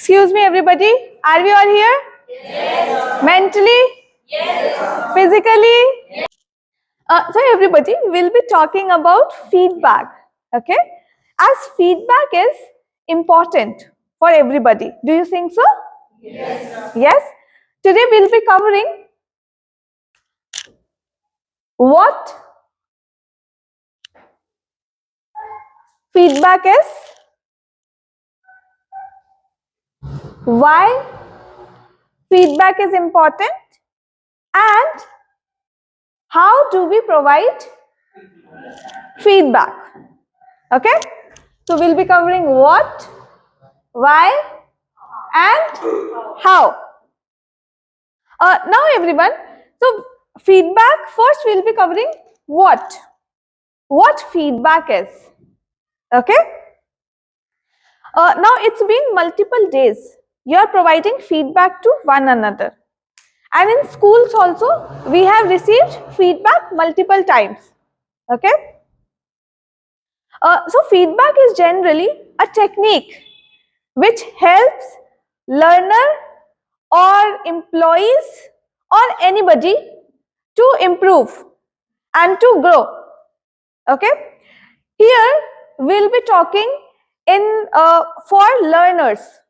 Excuse me, everybody. Are we all here? Yes. Mentally? Yes. Physically? Yes. So everybody, we'll be talking about feedback. Okay? As feedback is important for everybody. Do you think so? Yes. Yes? Today we'll be covering what feedback is, why feedback is important, and how do we provide feedback. Okay? So we'll be covering what, why, and how. Now everyone, so feedback, first we'll be covering what feedback is. Okay? Now it's been multiple days. You are providing feedback to one another. And in schools also, we have received feedback multiple times. Okay? So feedback is generally a technique which helps learner or employees or anybody to improve and to grow. Okay? Here we'll be talking in for learners.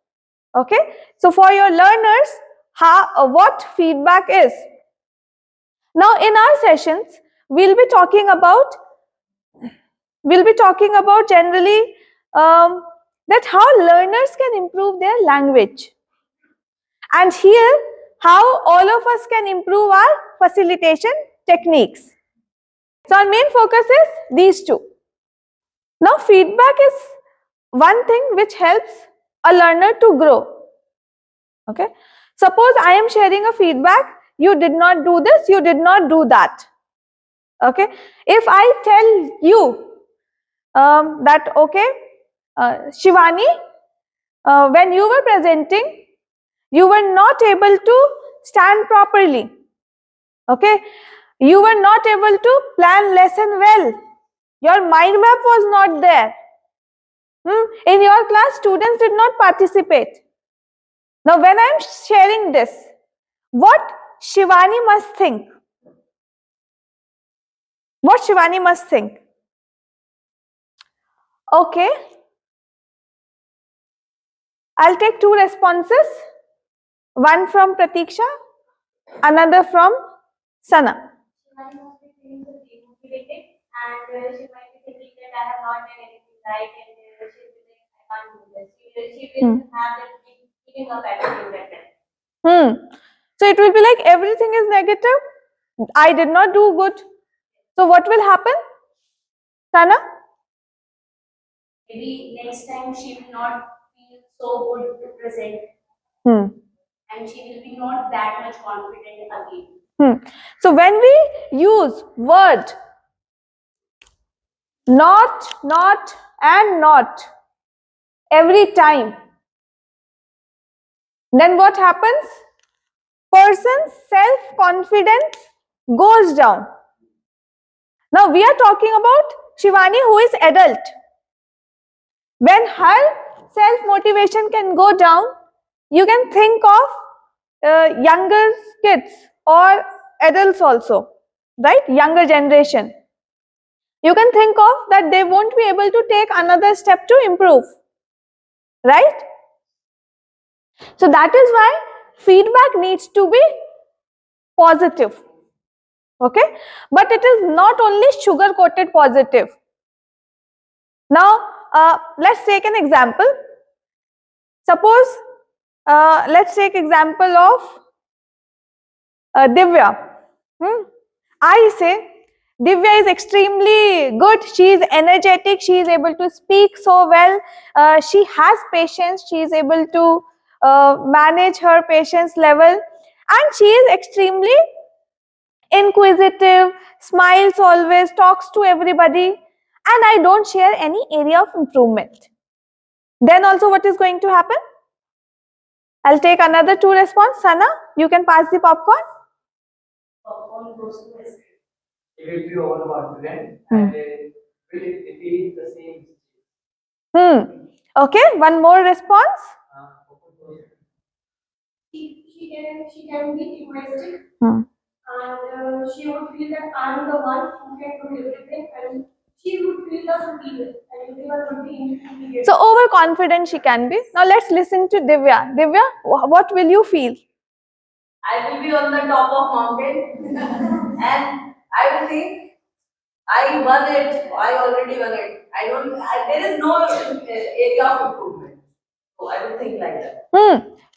Okay? So for your learners, what feedback is. Now in our sessions, we'll be talking about generally that how learners can improve their language. And here, how all of us can improve our facilitation techniques. So our main focus is these two. Now feedback is one thing which helps a learner to grow. Okay. Suppose I am sharing a feedback, you did not do this, you did not do that. Okay. If I tell you that, okay, Shivani, when you were presenting, you were not able to stand properly. Okay, you were not able to plan lesson well. Your mind map was not there. In your class, students did not participate. Now, when I am sharing this, what Shivani must think? What Shivani must think? Okay, I'll take two responses. One from Pratiksha, another from Sana. Shivani must be feeling so demotivated, and she might be thinking that I have not done anything right, and she will think I can't do this. She will have that giving up attitude at that. So it will be like everything is negative. I did not do good. So what will happen, Sana? Maybe next time she will not feel so good to present, and she will be not that much confident again. So when we use word not, and not every time, then what happens? Person's self-confidence goes down. Now we are talking about Shivani, who is adult. When her self-motivation can go down, you can think of younger kids or adults also, right? Younger generation. You can think of that they won't be able to take another step to improve, right? So that is why feedback needs to be positive, okay? But it is not only sugar-coated positive. Now, let's take an example. Suppose, let's take example of Divya. I say, Divya is extremely good, she is energetic, she is able to speak so well, she has patience, she is able to manage her patience level, and she is extremely inquisitive, smiles always, talks to everybody, and I don't share any area of improvement. Then also what is going to happen? I'll take another two response. Sana, you can pass the popcorn. Popcorn goes to his. It will be overconfident and will repeat the same. Okay, one more response. she can be egoistic, Hmm. and she would feel that I'm the one who can do everything, and she would feel the superior, and everyone would be intimidated. So overconfident she can be. Now let's listen to Divya. Divya, what will you feel? I will be on the top of mountain and I will think I won it. I already won it. There is no area of improvement. So I will think like that.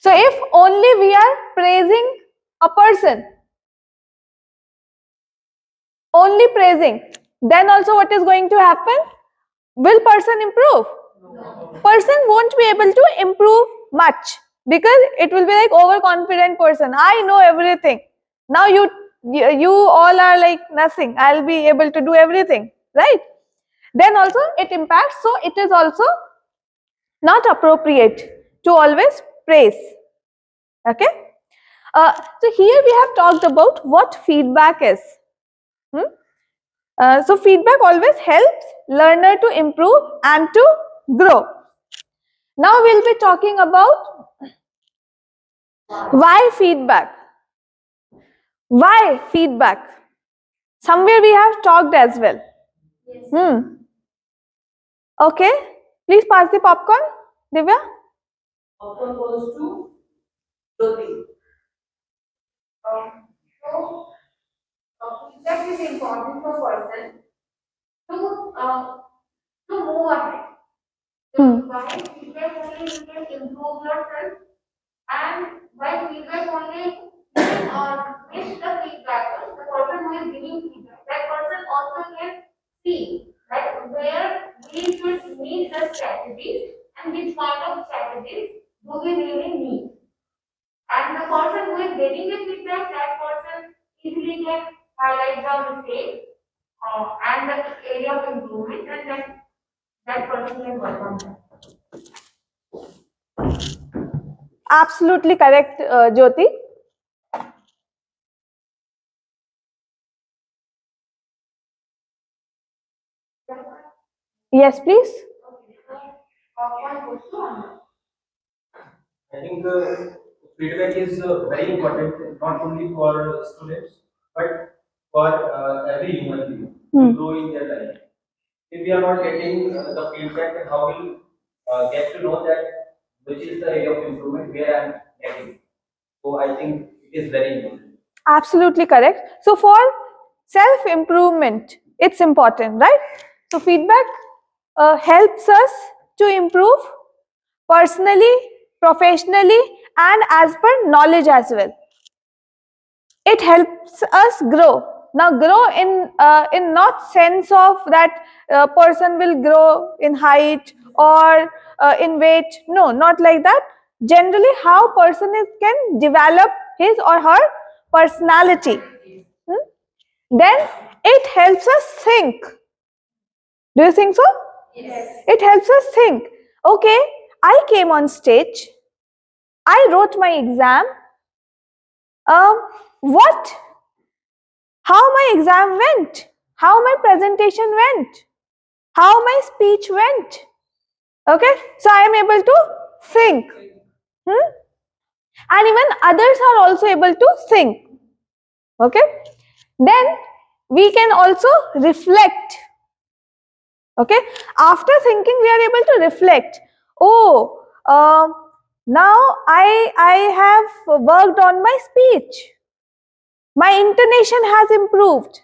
So if only we are praising a person, only praising, then also what is going to happen? Will person improve? Person won't be able to improve much because it will be like overconfident person. I know everything. Now you all are like nothing. I'll be able to do everything, right? Then also it impacts. So it is also not appropriate to always praise. Okay. So here we have talked about what feedback is. So feedback always helps learner to improve and to grow. Now we'll be talking about why feedback. Why feedback? Somewhere we have talked as well. Okay. Please pass the popcorn, Divya. Popcorn goes to Jyoti. Feedback is important for person to to move ahead. By feedback only you can improve yourself, and by feedback only you can miss the feedback. The person who is giving feedback, that person also can see that where we should meet the strategies and which kind of strategies do we really need. And the person who is getting the feedback, that person easily can highlight the mistakes and the area of improvement, and then that person can work on that. Absolutely correct, Jyoti. Yes, please. I think feedback is very important, not only for students, but for every human being to grow in their life. If we are not getting the feedback, then how will get to know that which is the area of improvement where I am getting? So I think it is very important. Absolutely correct. So for self-improvement, it's important, right? So feedback helps us to improve personally, professionally, and as per knowledge as well. It helps us grow. Now, grow in not sense of that person will grow in height or in weight. No, not like that. Generally, how person can develop his or her personality. Then it helps us think. Do you think so? Yes. It helps us think. Okay, I came on stage. I wrote my exam. What? How my exam went? How my presentation went? How my speech went? Okay, so I am able to think. And even others are also able to think. Okay, then we can also reflect. Okay, after thinking we are able to reflect. Oh, now I have worked on my speech. My intonation has improved.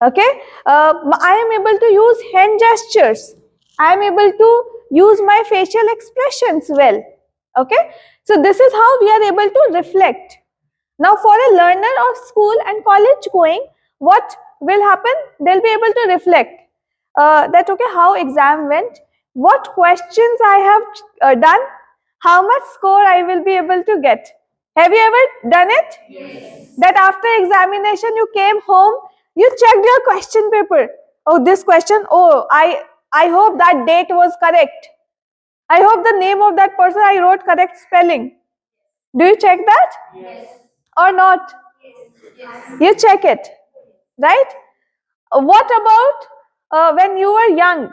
Okay, I am able to use hand gestures. I am able to use my facial expressions well. Okay, so this is how we are able to reflect. Now for a learner of school and college going, what will happen? They'll be able to reflect that okay, how exam went, what questions I have done, how much score I will be able to get. Have you ever done it? Yes. That after examination you came home, you checked your question paper. Oh, this question, oh, I hope that date was correct. I hope the name of that person I wrote correct spelling. Do you check that? Yes. Or not? Yes. You check it, right? What about when you were young?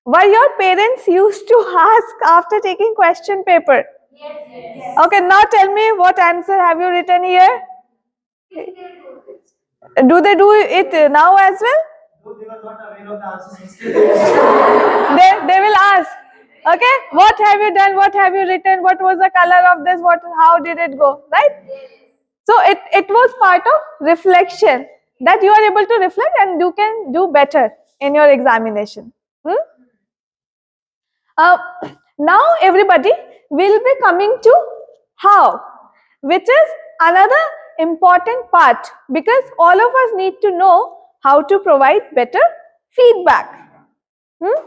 Were your parents used to ask after taking question paper? Yes. Okay, now tell me what answer have you written here? Do they do it now as well? Though they were not aware of the answers, They will ask. Okay, what have you done? What have you written? What was the color of this? What? How did it go? Right? So it was part of reflection that you are able to reflect and you can do better in your examination. Hmm? Uh, Now everybody will be coming to how, which is another important part because all of us need to know how to provide better feedback. Hmm?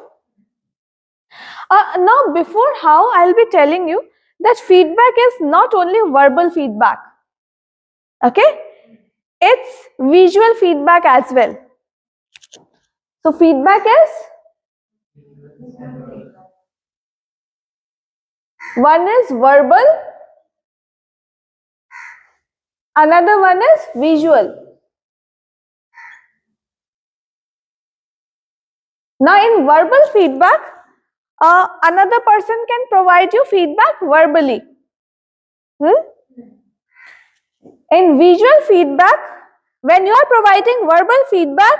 Now before how, I'll be telling you that feedback is not only verbal feedback. Okay? It's visual feedback as well. So feedback is one is verbal, another one is visual. Now in verbal feedback, another person can provide you feedback verbally. Hmm? In visual feedback, when you are providing verbal feedback,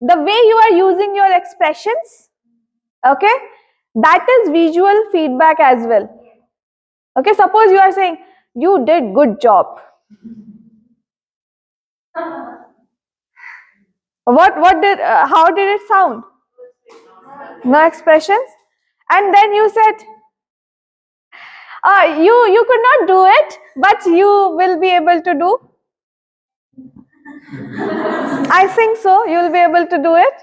the way you are using your expressions, okay, that is visual feedback as well. Okay, suppose you are saying, you did good job. How did it sound? No expressions. And then you said, you could not do it, but you will be able to do. I think so, you will be able to do it.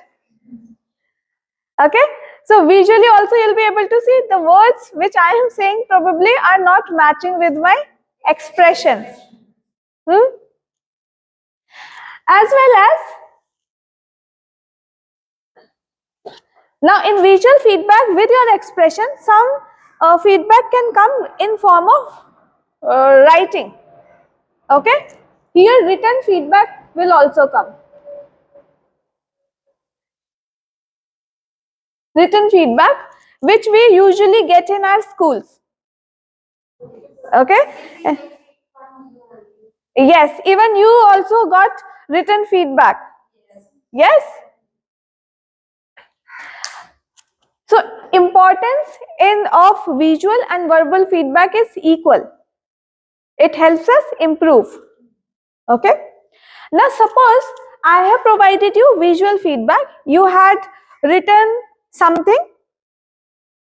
Okay, so visually also you'll be able to see the words which I am saying probably are not matching with my expressions. As well as now in visual feedback with your expression, some feedback can come in form of writing. Okay, here written feedback will also come. Written feedback which we usually get in our schools. Okay. Yes, even you also got written feedback. Yes. So importance in of visual and verbal feedback is equal. It helps us improve. Okay. Now suppose I have provided you visual feedback. You had written something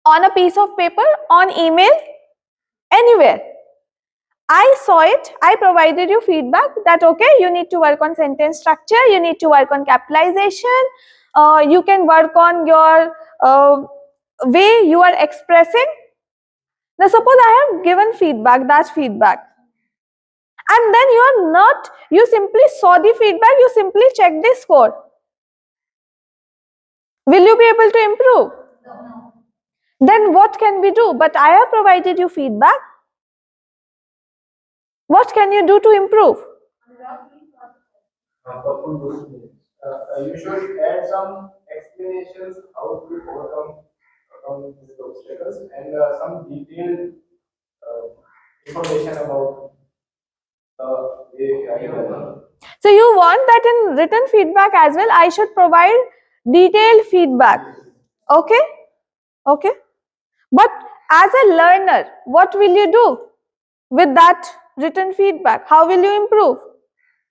on a piece of paper, on email, anywhere. I saw it, I provided you feedback that okay, you need to work on sentence structure, you need to work on capitalization, you can work on your way you are expressing. Now suppose I have given feedback, that's feedback. And then you simply saw the feedback, you simply check the score. Will you be able to improve? No. Then what can we do? But I have provided you feedback. What can you do to improve? you should add some explanations how to overcome these obstacles and some detailed information about the idea. So you want that in written feedback as well, I should provide detailed feedback. Okay? Okay? But as a learner, what will you do with that written feedback? How will you improve?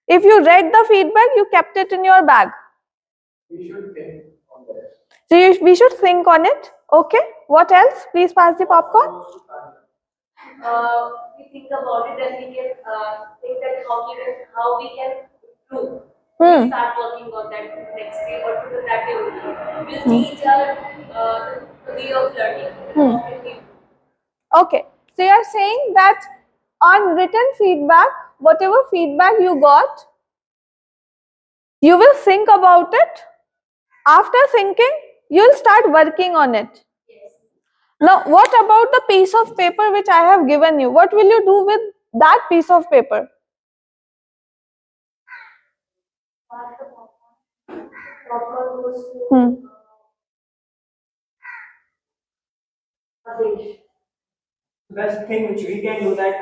If you read the feedback, you kept it in your bag. We should think on that. So we should think on it. Okay? What else? Please pass the popcorn. We think about it and we can think that how we can improve. Hmm. We start working on that next day or to that day only. We'll change our way of learning. How can we improve? Okay. So you are saying that on written feedback, whatever feedback you got, you will think about it. After thinking, you'll start working on it. Yes. Now, what about the piece of paper which I have given you? What will you do with that piece of paper? Popcorn goes to Hmm. a dish. best thing which we can do that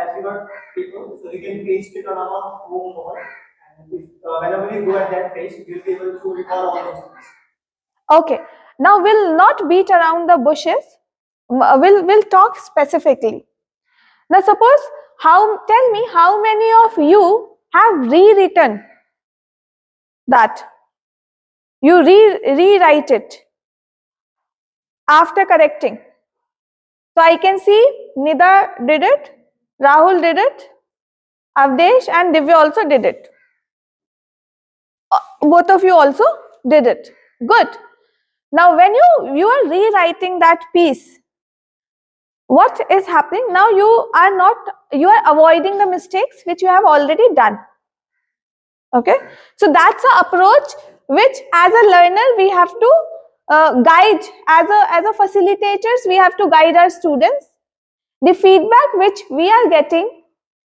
as we got people, so we can paste it on our home wall, and if, whenever we go at that place, we'll be able to recall all those things. Okay, now we'll not beat around the bushes. We'll talk specifically. Now suppose, tell me how many of you have rewritten that? You rewrite it after correcting. So I can see Nida did it, Rahul did it, Avdesh and Divya also did it. Both of you also did it. Good. Now when you are rewriting that piece, what is happening? Now you are avoiding the mistakes which you have already done. Okay, so that's an approach which as a learner we have to guide, as a facilitators we have to guide our students. The feedback which we are getting,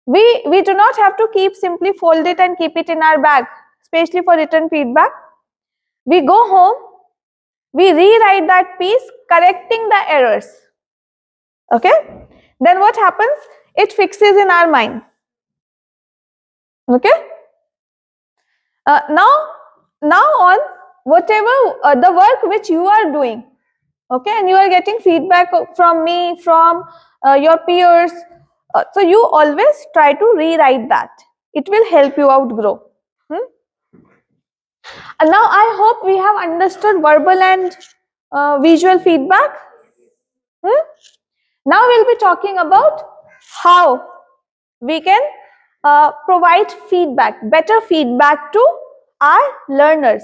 we do not have to simply fold it and keep it in our bag, especially for written feedback. We go home, we rewrite that piece, correcting the errors. Okay, then what happens? It fixes in our mind. Okay, now on whatever the work which you are doing, okay, and you are getting feedback from me, from your peers, so you always try to rewrite that. It will help you outgrow. And now I hope we have understood verbal and visual feedback. Now we'll be talking about how we can provide feedback, better feedback to our learners.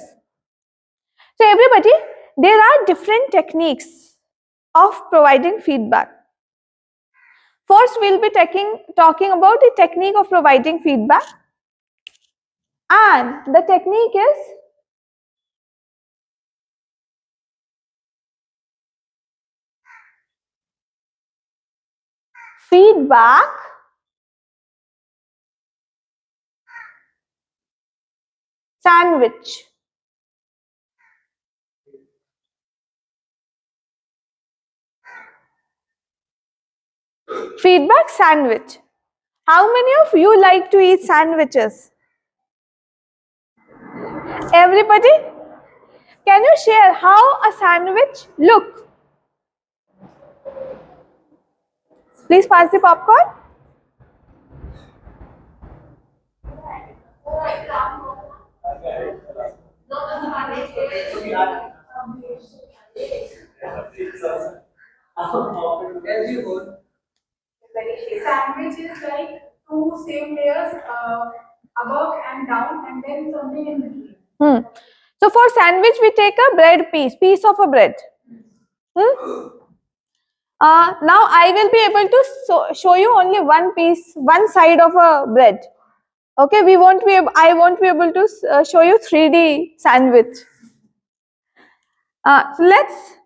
So everybody, there are different techniques of providing feedback. First, we'll be talking about the technique of providing feedback, and the technique is feedback sandwich. Feedback sandwich. How many of you like to eat sandwiches? Everybody? Can you share how a sandwich look? Please pass the popcorn. Sandwich is like two same layers, above and down, and then something in between. So for sandwich, we take a bread piece of a bread. Now I will be able to show you only one side of a bread. Okay, I won't be able to show you 3D sandwich. So let's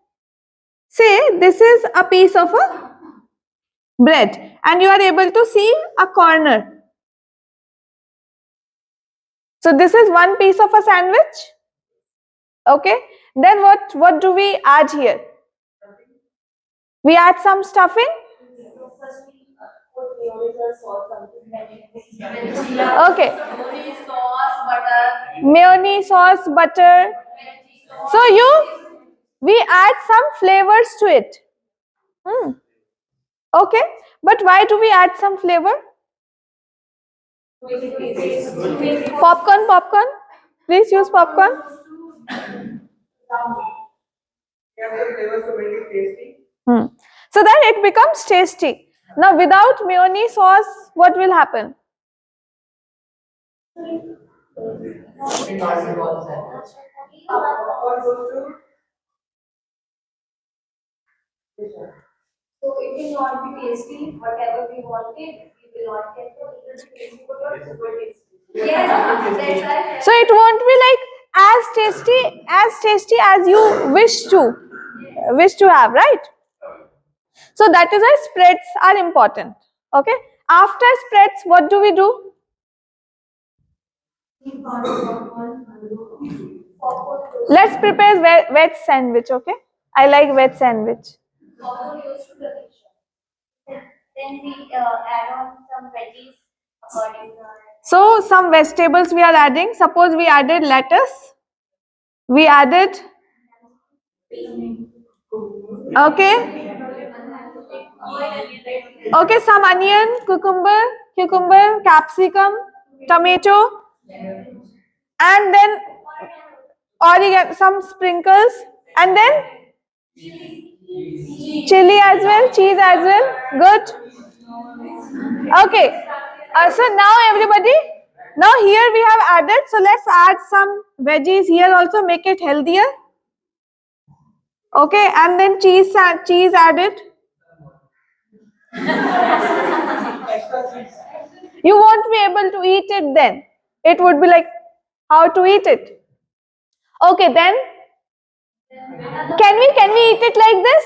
say this is a piece of a bread and you are able to see a corner. So this is one piece of a sandwich. Okay, then what do we add here? We add some stuffing. Okay. Mayonnaise, sauce, butter. So we add some flavors to it. Okay, but why do we add some flavor? Popcorn. Please use popcorn. So that it becomes tasty. Now without mayonnaise sauce, what will happen? So it will not be tasty. Whatever we wanted, we will not get the tasty, but not super tasty. Yes, that's right. So it won't be like as tasty as you wish to have, right? So that is why spreads are important. Okay. After spreads, what do we do? Let's prepare wet sandwich. Okay. I like wet sandwich. then we add on some veggies according to our. So some vegetables we are adding. Suppose we added lettuce. We added. Okay. Okay, some onion, cucumber, capsicum, tomato, and then oregano, some sprinkles, and then chili as well, cheese as well. Good. Okay. So now everybody, now here we have added. So let's add some veggies here also, make it healthier. Okay, and then cheese added. You won't be able to eat it then. It would be like how to eat it. Okay, then can we eat it like this?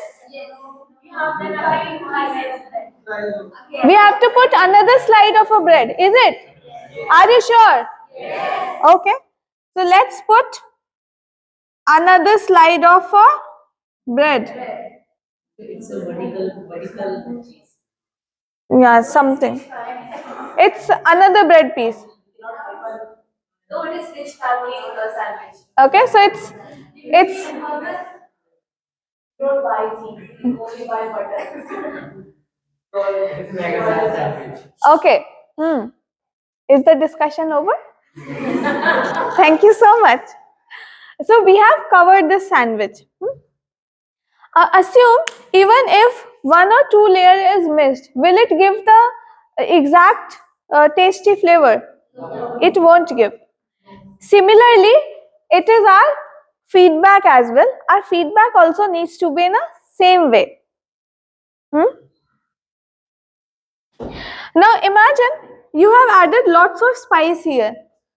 We have to put another slide of a bread, is it? Are you sure? Okay. So let's put another slide of a bread. It's a vertical cheese. Yeah, something. It's another bread piece. No, it is rich family sandwich. Okay, so it's Don't buy cheese, only buy butter. It's like a salad sandwich. okay. Is the discussion over? Thank you so much. So we have covered the sandwich. Assume even if one or two layer is missed, will it give the exact tasty flavor? It won't give. Similarly, it is our feedback as well. Our feedback also needs to be in a same way. Now imagine you have added lots of spice here,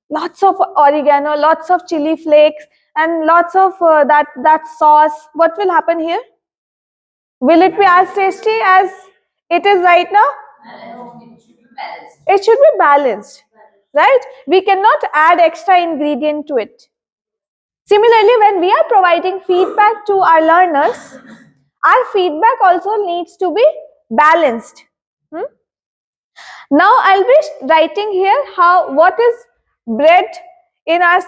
lots of oregano, lots of chili flakes, and lots of that sauce. What will happen here? Will it be as tasty as it is right now? It should be balanced, right? We cannot add extra ingredient to it. Similarly, when we are providing feedback to our learners, our feedback also needs to be balanced. Now I'll be writing here what is bread in our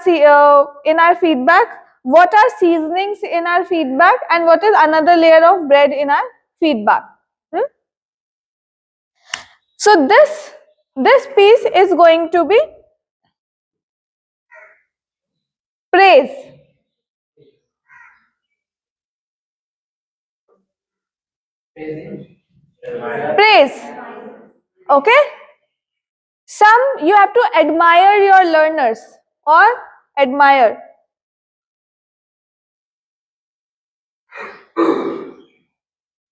feedback, what are seasonings in our feedback, and what is another layer of bread in our feedback. So this piece is going to be praise. Praise. Okay? Some you have to admire your learners or admire.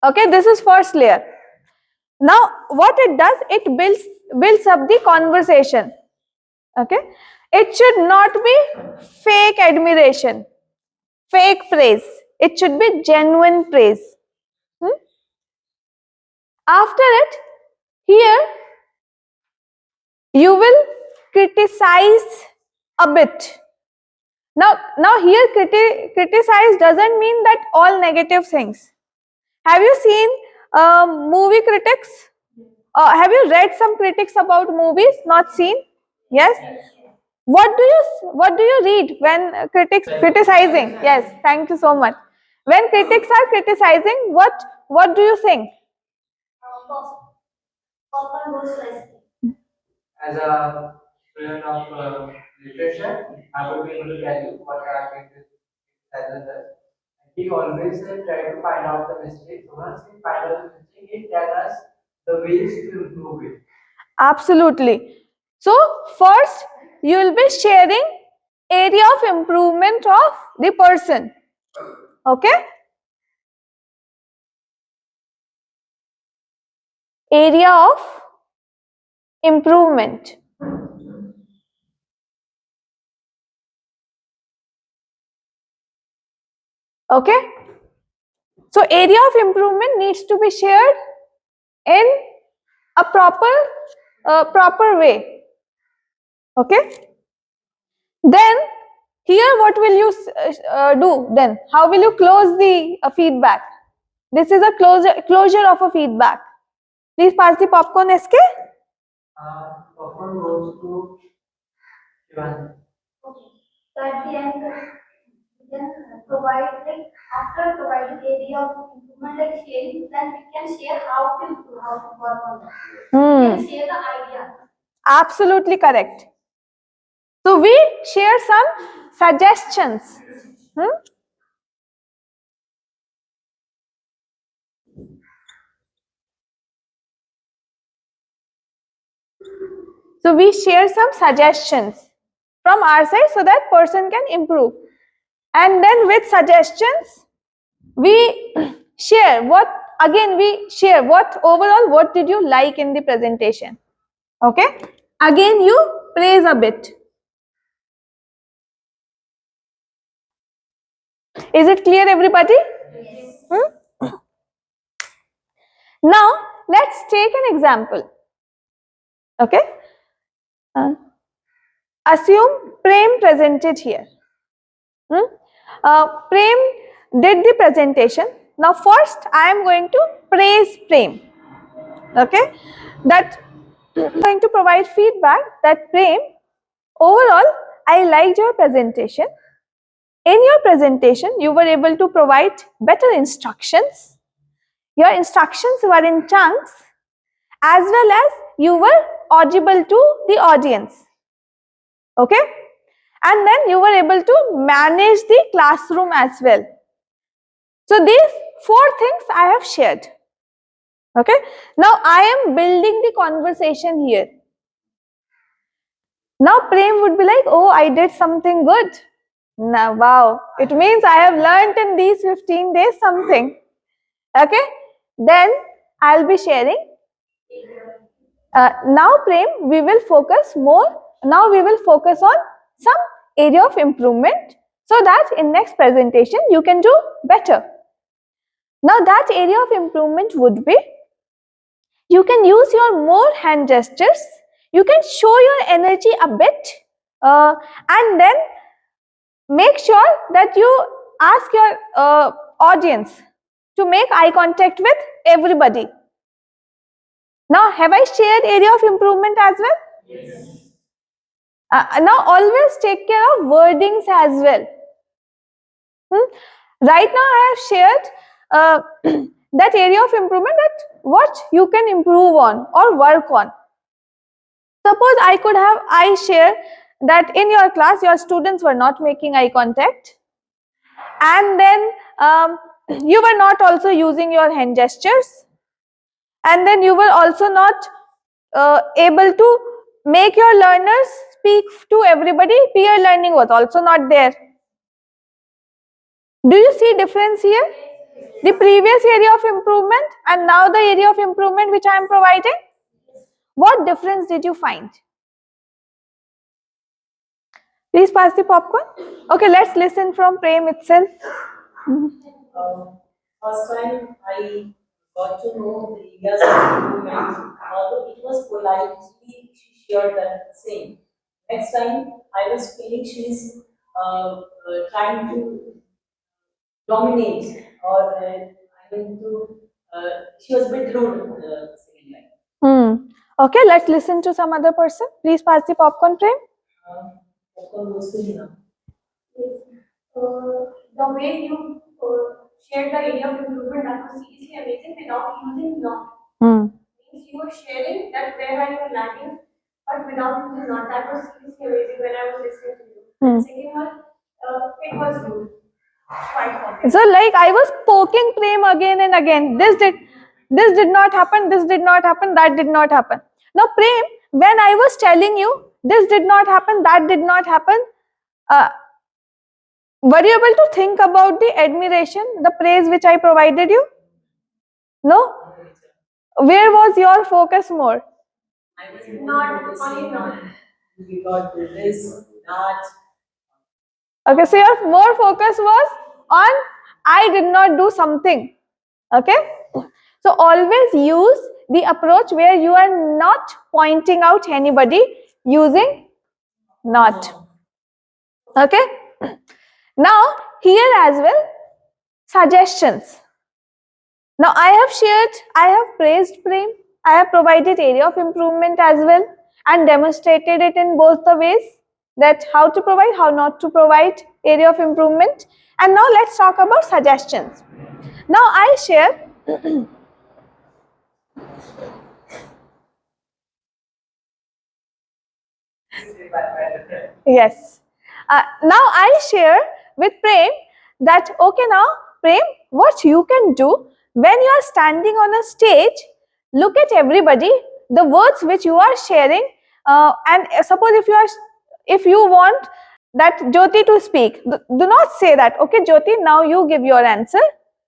Okay, this is first layer. Now what it does, it builds up the conversation. Okay, it should not be fake admiration, fake praise. It should be genuine praise. After it, here you will criticize a bit. Now here criticize doesn't mean that all negative things. Have you seen movie critics? Have you read some critics about movies? Not seen? Yes. What do you read when critics criticizing? Yes. Thank you so much. When critics are criticizing, what do you think? Popcorn goes nicely. As a student of literature, I would be able to tell you what our critic does. He always try to find out the mistake. So once he find out the mistake, he tells us the ways to improve it. Absolutely. So first you will be sharing area of improvement of the person. Okay? Area of improvement. Okay? So area of improvement needs to be shared in a proper way. Okay? Then here what will you do then? How will you close the feedback? This is a closure of a feedback. Please pass the popcorn, SK. Popcorn goes to Shivan. Okay. So at the end, we can provide like after providing area of improvement like sharing, then we can share how to improve, how to work on that. We can share the idea. Absolutely correct. So we share some suggestions. So we share some suggestions from our side so that person can improve. And then with suggestions, we share what overall what did you like in the presentation. Okay. Again you praise a bit. Is it clear, everybody? Yes. Now let's take an example. Okay. Assume Prem presented here. Prem did the presentation. Now first I am going to praise Prem. Okay. That I am going to provide feedback that Prem, overall I liked your presentation. In your presentation you were able to provide better instructions. Your instructions were in chunks as well as you were audible to the audience. Okay. And then you were able to manage the classroom as well. So these 4 things I have shared. Okay. Now I am building the conversation here. Now Prem would be like, oh, I did something good. Now, wow, it means I have learned in these 15 days something. Okay. Then I'll be sharing. Now Prem, we will focus more. Now we will focus on some area of improvement so that in next presentation you can do better. Now that area of improvement would be, you can use your more hand gestures, you can show your energy a bit, and then make sure that you ask your audience to make eye contact with everybody. Now have I shared area of improvement as well? Yes. Now always take care of wordings as well. Right now I have shared that area of improvement, that what you can improve on or work on. Suppose I share that in your class your students were not making eye contact, and then you were not also using your hand gestures, and then you were also not able to make your learners speak to everybody. Peer learning was also not there. Do you see difference here? The previous area of improvement and now the area of improvement which I am providing. What difference did you find? Please pass the popcorn. Okay, let's listen from Prem itself. First time I got to know the areas of improvement, although it was politely she shared that same. Next time I was feeling she's trying to dominate or I mean to she was a bit rude second time. Okay, let's listen to some other person. Please pass the popcorn, Prem. Popcorn goes to Hina. Yes. The way you shared the area of improvement, that was seriously amazing without using not. Means you were sharing that where I am lacking, but without using not. That was seriously amazing when I was listening to you. And second one, it was good. Quite obvious. So like I was poking Prem again and again. This did not happen, this did not happen, that did not happen. Now Prem, when I was telling you this did not happen, that did not happen, were you able to think about the admiration, the praise which I provided you? No? Where was your focus more? I was Not only not. We got this, that. Okay, so your more focus was on I did not do something. Okay? So always use the approach where you are not pointing out anybody using not. Okay? Now here as well, suggestions. Now I have praised Prem. I have provided area of improvement as well and demonstrated it in both the ways, that how to provide, how not to provide area of improvement. And now let's talk about suggestions. Now I share yes. Now I share with Prem that, okay, now Prem, what you can do when you are standing on a stage, look at everybody, the words which you are sharing, and suppose if you want that Jyoti to speak, do not say that, okay Jyoti, now you give your answer.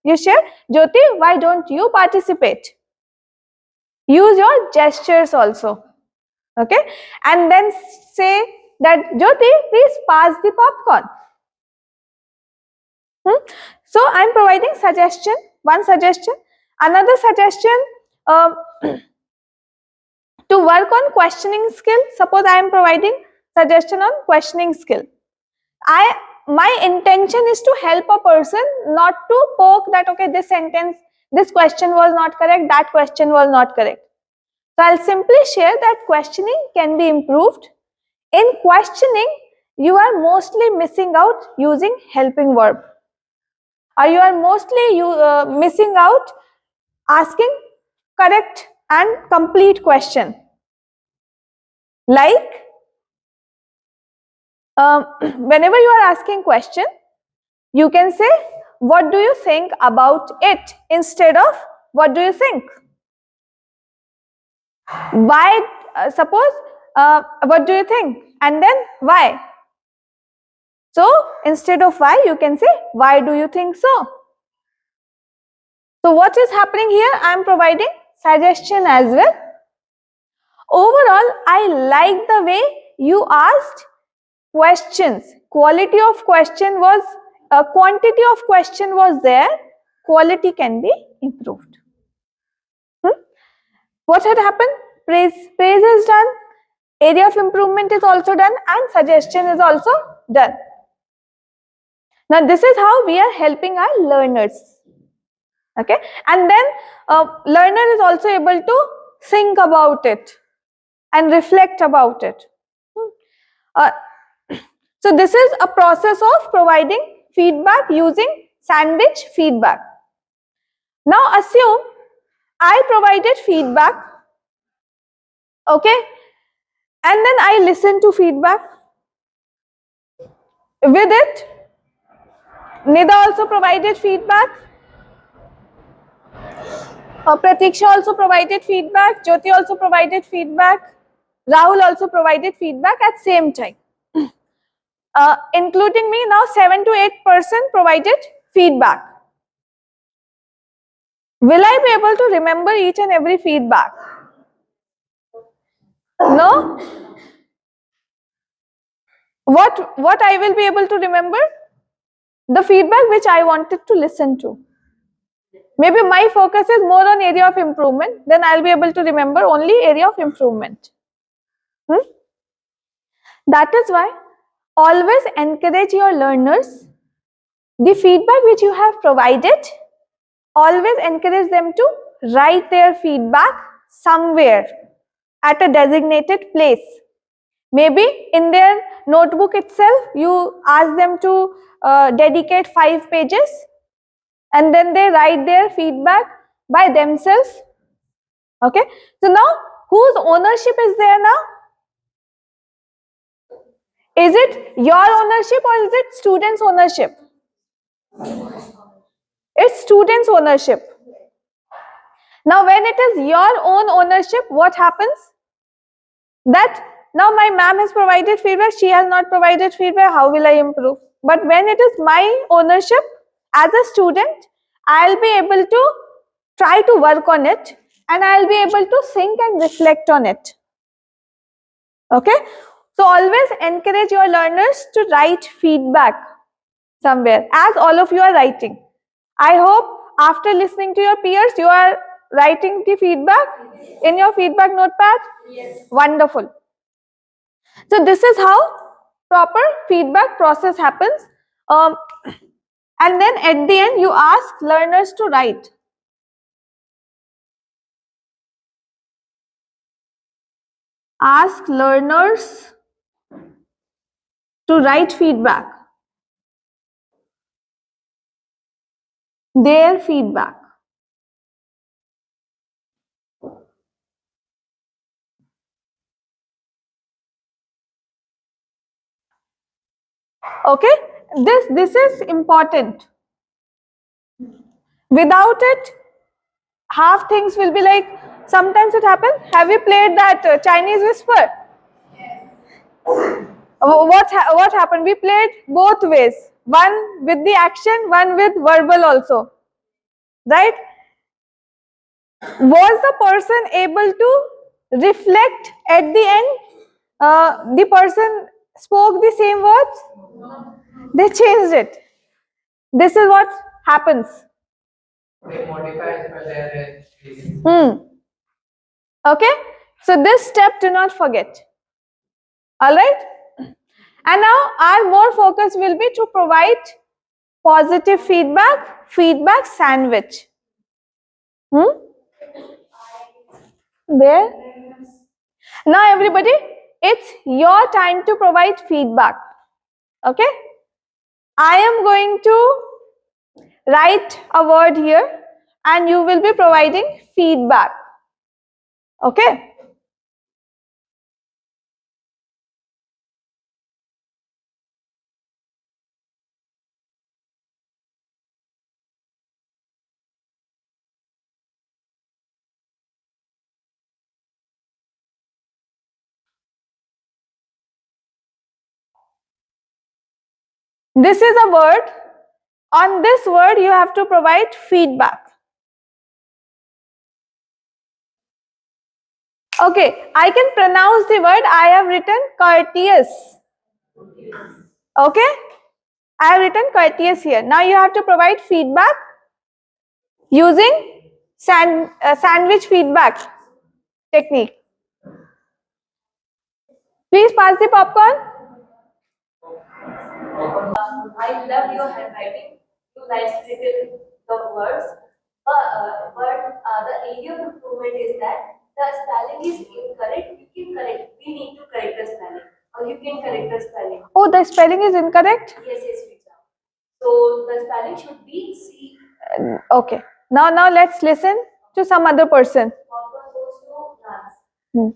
You share, Jyoti, why don't you participate? Use your gestures also. Okay, and then say that, Jyoti, please pass the popcorn. So I'm providing suggestion, one suggestion. Another suggestion, um, to work on questioning skill. Suppose I am providing suggestion on questioning skill. My intention is to help a person, not to poke that, okay, this sentence, this question was not correct, that question was not correct. So I'll simply share that questioning can be improved. In questioning, you are mostly missing out using helping verb, or you are mostly missing out asking correct and complete question. Like, whenever you are asking question, you can say, what do you think about it, instead of what do you think. Why, suppose, what do you think, and then why. So instead of why, you can say, why do you think so? So what is happening here? I am providing suggestion as well. Overall, I like the way you asked questions. Quality of question was, quantity of question was there. Quality can be improved. What had happened? Praise is done. Area of improvement is also done, and suggestion is also done. Now this is how we are helping our learners. Okay, and then learner is also able to think about it and reflect about it. Uh, so this is a process of providing feedback using sandwich feedback. Now assume I provided feedback, okay, and then I listen to feedback. With it, Nida also provided feedback. Pratiksha also provided feedback. Jyoti also provided feedback. Rahul also provided feedback at same time. Including me, now 7 to 8% provided feedback. Will I be able to remember each and every feedback? No? What I will be able to remember? The feedback which I wanted to listen to. Maybe my focus is more on area of improvement, then I'll be able to remember only area of improvement. That is why always encourage your learners. The feedback which you have provided, always encourage them to write their feedback somewhere at a designated place. Maybe in their notebook itself, you ask them to dedicate 5 pages, and then they write their feedback by themselves. Okay, so now whose ownership is there now? Is it your ownership or is it students' ownership? It's students' ownership. Now when it is your own ownership, what happens? That now my ma'am has provided feedback, she has not provided feedback, how will I improve? But when it is my ownership as a student, I'll be able to try to work on it, and I'll be able to think and reflect on it. Okay, so always encourage your learners to write feedback somewhere, as all of you are writing. I hope after listening to your peers, you are writing the feedback in your feedback notepad. Yes. Wonderful. So this is how proper feedback process happens. And then at the end, you ask learners to write. Ask learners to write feedback. Their feedback. Okay, this is important. Without it, half things will be like, sometimes it happens. Have you played that Chinese whisper? What happened? We played both ways. One with the action, one with verbal also. Right? Was the person able to reflect at the end? The person spoke the same words? They changed it. This is what happens. They modify as per their experience. Okay? So this step do not forget. Alright? And now our more focus will be to provide positive feedback sandwich. There. Now everybody, it's your time to provide feedback. Okay? I am going to write a word here and you will be providing feedback. Okay? This is a word. On this word, you have to provide feedback. Okay, I can pronounce the word. I have written courteous. Okay, I have written courteous here. Now you have to provide feedback using sandwich feedback technique. Please pass the popcorn. I love your handwriting. You nicely written the words. But the area of improvement is that the spelling is incorrect. You can correct. We need to correct the spelling, or you can correct the spelling. Oh, the spelling is incorrect? Yes, Rita. So the spelling should be C. Okay. Now let's listen to some other person. Proper goes to Nance.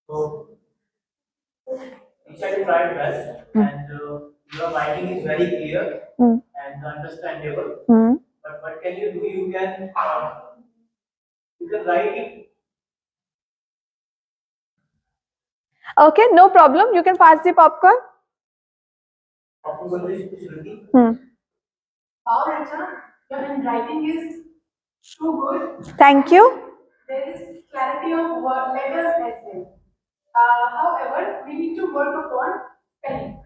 So, Isha, you tried well, and your writing is very clear and understandable. But what can you do? You can write it. Okay, no problem. You can pass the popcorn. Popcorn is Shruti. Wow, Richa, your handwriting is too good. Thank you. There is clarity of word letters as well. However, we need to work upon spelling.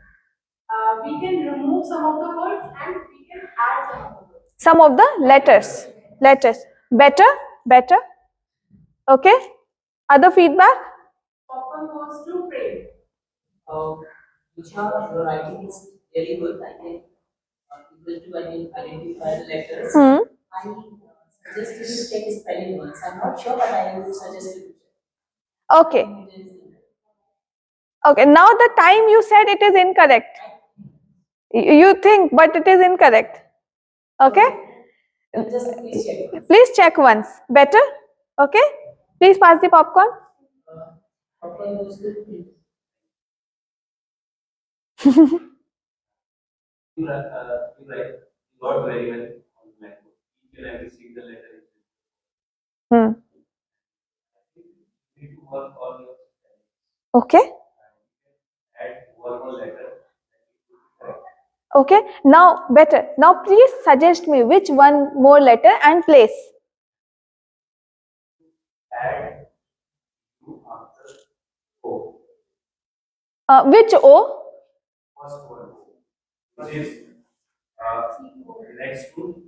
We can remove some of the words and we can add some of the words. Some of the letters. Better. Okay. Other feedback? Popcorn goes to praise. Isha, your writing is very good. I can identify the letters. I suggest you to check spelling once. I'm not sure, but I would suggest you to check. Okay. Okay. Now the time you said it is incorrect. You think, but it is incorrect. Okay. Just please check. Please check once. Better. Okay. Please pass the popcorn. Popcorn goes to You write not very well on the blackboard. Each and every single letter is you need to work on your spelling. Okay. Add one more letter. Okay. Now better. Now please suggest me which one more letter and place. Add you after O. Which O? First one, which is next to.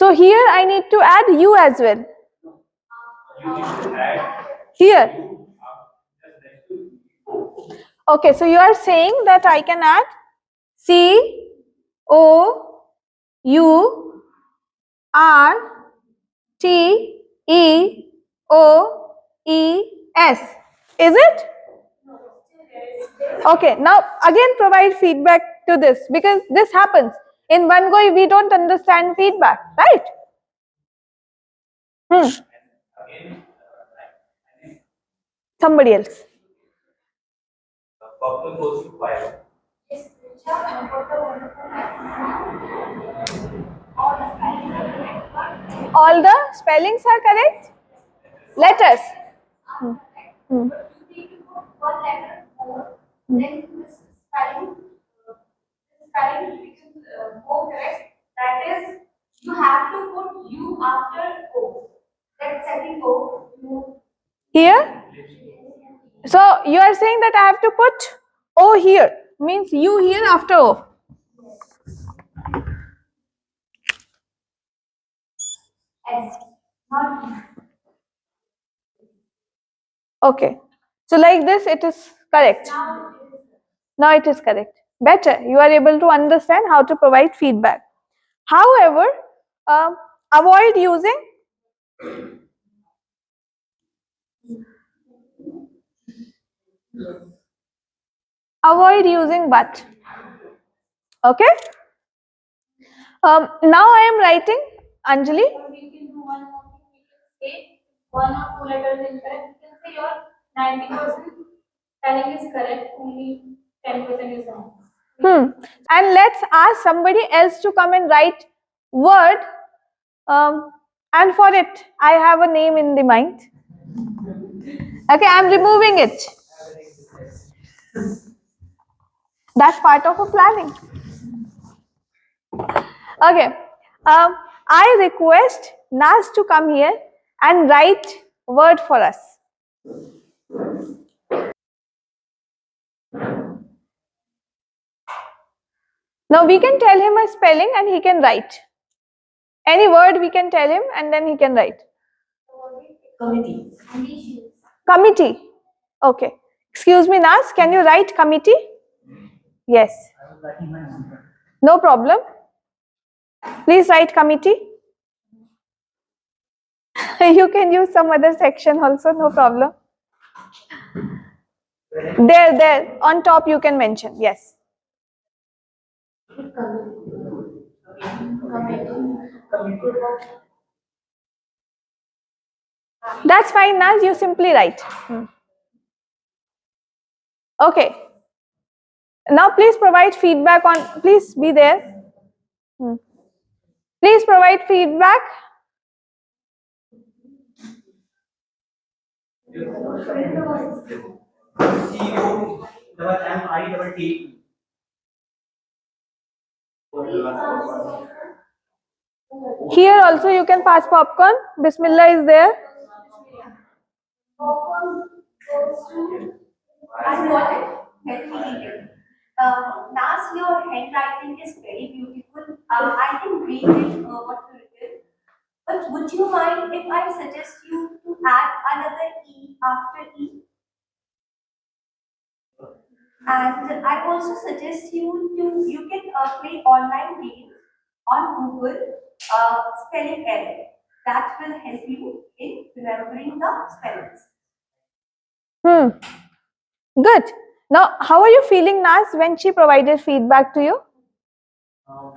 So here I need to add U as well. You need to add Here. you just next to O. Okay. So you are saying that I can add C O U R T E O E-S. Is it? Okay, now again provide feedback to this because this happens. In one go, we don't understand feedback, right? Somebody else. Purple goes to fire. All the spellings are correct? Letters. One letter more, then this spelling becomes more correct. That is, you have to put U after O. That second O, you. Here? So you are saying that I have to put O here, means U here after O. S. Not Okay. So like this it is correct. Now it is correct. Better. You are able to understand how to provide feedback. However, avoid using but. Okay. Now I am writing Anjali. we can do one more thing. We can say one or two letters incorrect. You can say your 90% spelling is correct, only 10% is wrong. And let's ask somebody else to come and write word. And for it, I have a name in the mind. Okay, I'm removing it. That's part of a planning. Okay. I request Naz to come here and write word for us. Now we can tell him a spelling and he can write. Any word we can tell him and then he can write. Committee. Committee. Okay. Excuse me, Naz, can you write committee? Yes. No problem. Please write committee. You can use some other section also, no problem. There, on top you can mention, yes. That's fine, Naz, you simply write. Okay. Now please provide feedback on, please be there. Please provide feedback. CEO, Here also you can pass popcorn. Bismillah is there. I got it. Let me read it. Naz, your handwriting is very beautiful. I can read it, what you written. But would you mind if I suggest you to add another E after E? And I also suggest you can play online games on Google spelling error. That will help you in remembering the spellings. Good. Now, how are you feeling, Naz, when she provided feedback to you?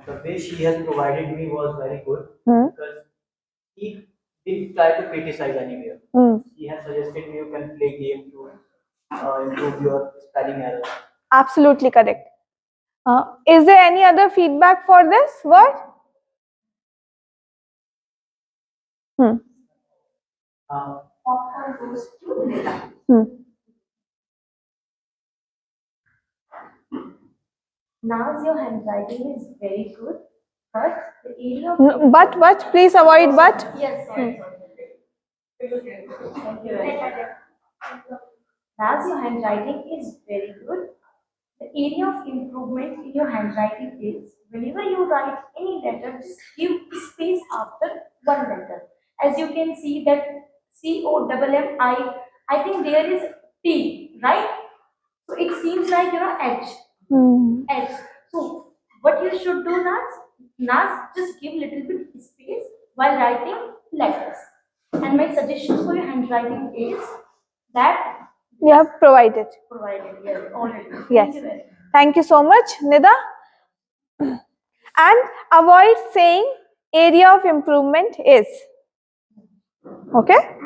The way she has provided me was very good because he did try to criticize anywhere. He has suggested me you can play game to improve your spelling error. Absolutely correct. Is there any other feedback for this word? Popcorn goes to Lila. Now's your handwriting is very good, but the area of But, please avoid but. yes, sorry. Thank you. Now's your handwriting is very good. The area of improvement in your handwriting is whenever you write any letter, just give space after one letter. As you can see that COMMI, I think there is T, right? So it seems like H. H. So what you should do, Naz, just give little bit space while writing letters. And my suggestion for your handwriting is that you have provided. provided. Yes, already. Yes. Thank you very much. Thank you so much, Nida. And avoid saying area of improvement is. Okay?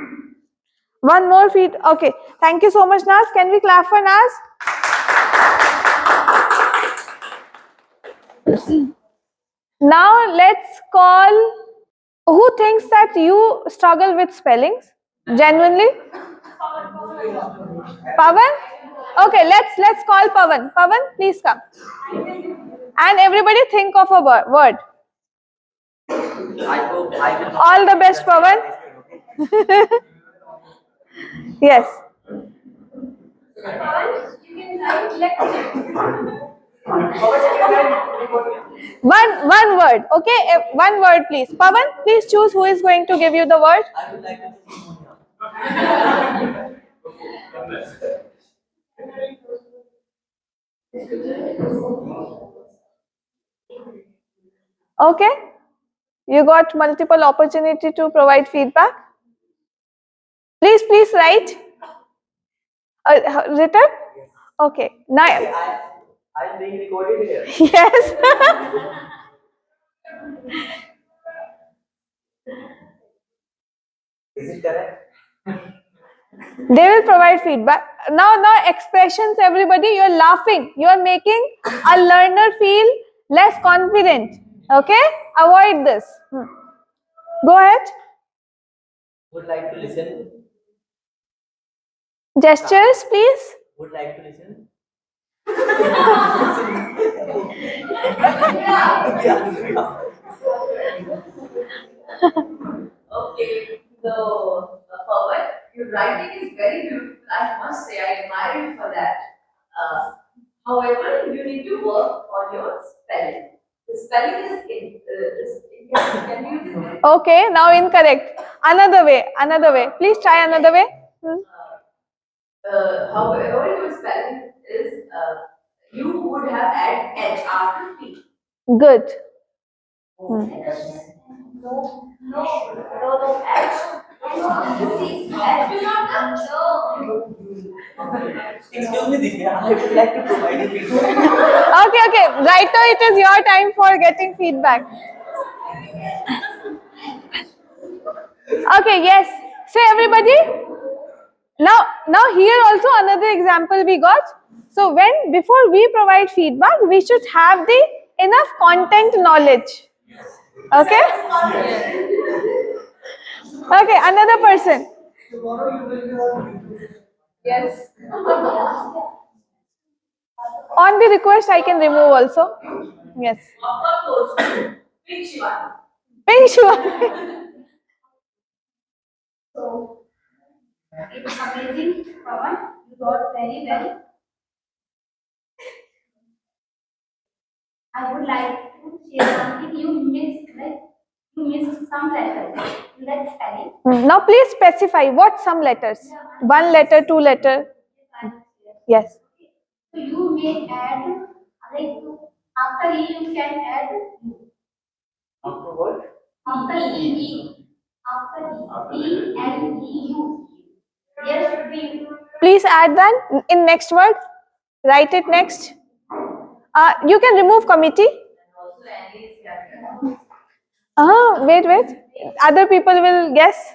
One more feed. Okay. Thank you so much, Naz. Can we clap for Naz? Now let's call. Who thinks that you struggle with spellings? Genuinely? Pavan? Okay, let's call Pavan. Pavan, please come. And everybody think of a word. I hope I will. All the best, Pavan. Yes. One word. Okay, one word, please. Pavan, please choose who is going to give you the word. I would like to choose pneumonia. Okay. You got multiple opportunity to provide feedback. Please write. Written? Okay. Now. I'm being recorded here. Yes. Is it correct? They will provide feedback. Now expressions, everybody, you're laughing. You're making a learner feel less confident. Okay? Avoid this. Go ahead. Would like to listen. Gestures, please. Would like to listen. Okay, so Pawan, your writing is very beautiful. I must say, I admire you for that. However, you need to work on your spelling. The spelling is confusing. Okay, now incorrect. Another way. Please try another way. However, your spelling is, you would have add H after P. Good. No, H. See, H is not the. Excuse me, Divya. I would like to provide you feedback. Okay. Right now it is your time for getting feedback. Okay, yes. Say everybody. Now here also another example we got. So before we provide feedback, we should have the enough content knowledge. Okay? Okay, another person. Yes. On the request, I can remove also. Yes. Of course. Which one? Make sure. So it's amazing, Pawan. You got very well. I would like to share something you missed some letters in that spelling. Now please specify what some letters. One letter, two letter. Yes. So you may add after E you can add U. After what? After E. After E and EU. Yes, we. Please add that in next word. Write it next. You can remove committee. Also, Annie is here. Wait. Other people will guess.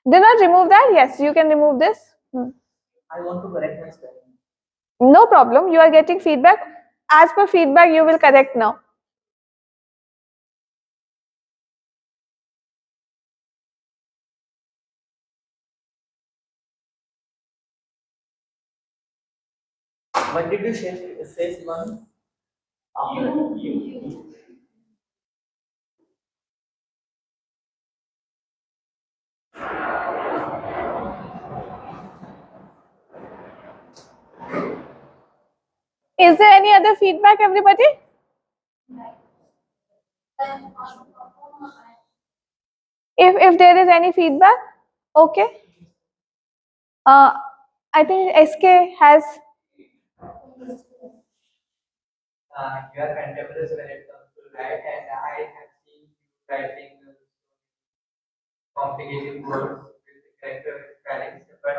Do not remove that. Yes, you can remove this. I want to correct my spelling. No problem. You are getting feedback. As per feedback, you will correct now. What did you say Sivan? Is there any other feedback, everybody? If there is any feedback, okay. I think SK has. You are fantabulous when it comes to write, and I have seen you writing complicated words with the character spellings, but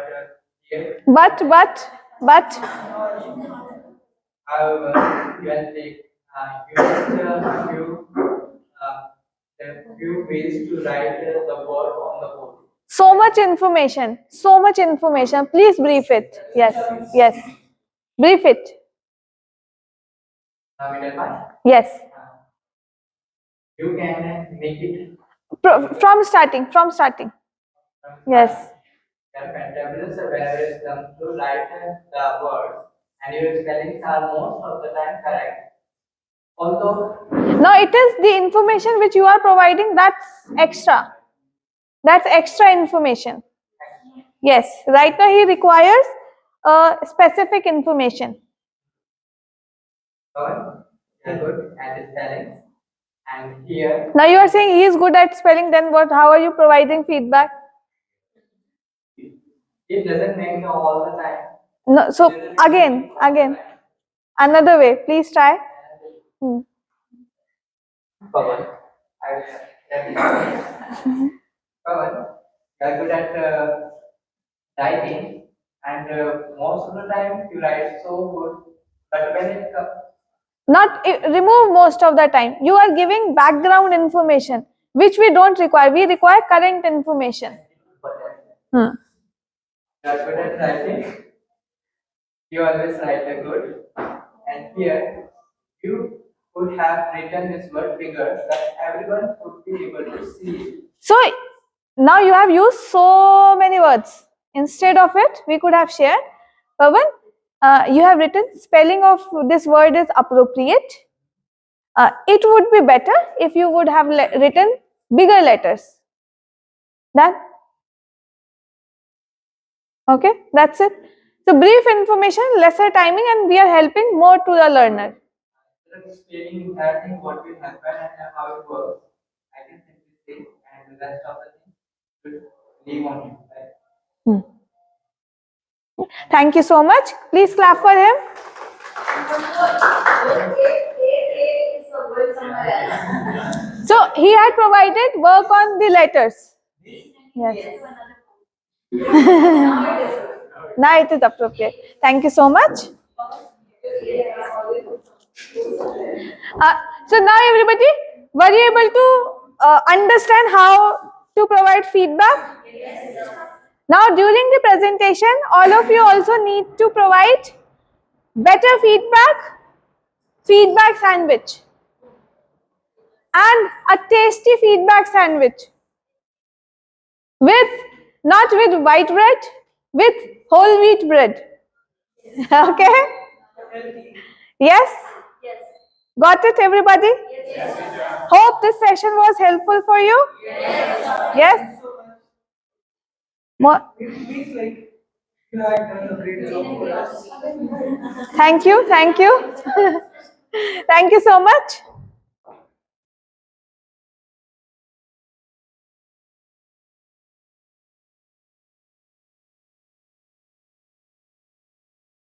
But However, you can take you just few ways to write the word on the board. so much information, so much information. Please brief it. Yes, yes. Brief it. Middle part. Yes. You can make it From starting, from starting. Yes. your fantabulous awareness comes to write the words, and your spellings are most of the time correct. Although Now it is the information which you are providing, that's extra. That's extra information. Yes. Right now he requires specific information. good at spellings, and here Now you are saying he is good at spelling, then what? How are you providing feedback? it doesn't make all the time. No, so again, another way. Please try. Pawan, Pawan, you are good at writing, and most of the time you write so good. But when it comes, Not remove most of the time. You are giving background information, which we don't require. We require current information. you are good at writing, you always write a good. And here you could have written this word bigger that everyone would be able to see it. So now you have used so many words. Instead of it, we could have shared. Pawan, you have written spelling of this word is appropriate. It would be better if you would have written bigger letters. Done? Okay, that's it. So brief information, lesser timing, and we are helping more to the learner. Explaining that thing, what will happen and how it works, I can simply say, and the rest of the thing should leave on you. Right? Thank you so much. Please clap for him. So he had provided work on the letters. Yes. Now it is appropriate. Thank you so much. So now everybody, were you able to understand how to provide feedback? Now during the presentation, all of you also need to provide better feedback sandwich, and a tasty feedback sandwich with, not with white bread, with whole wheat bread. Okay? Yes? Got it, everybody? Hope this session was helpful for you. Yes? More? Thank you. Thank you so much.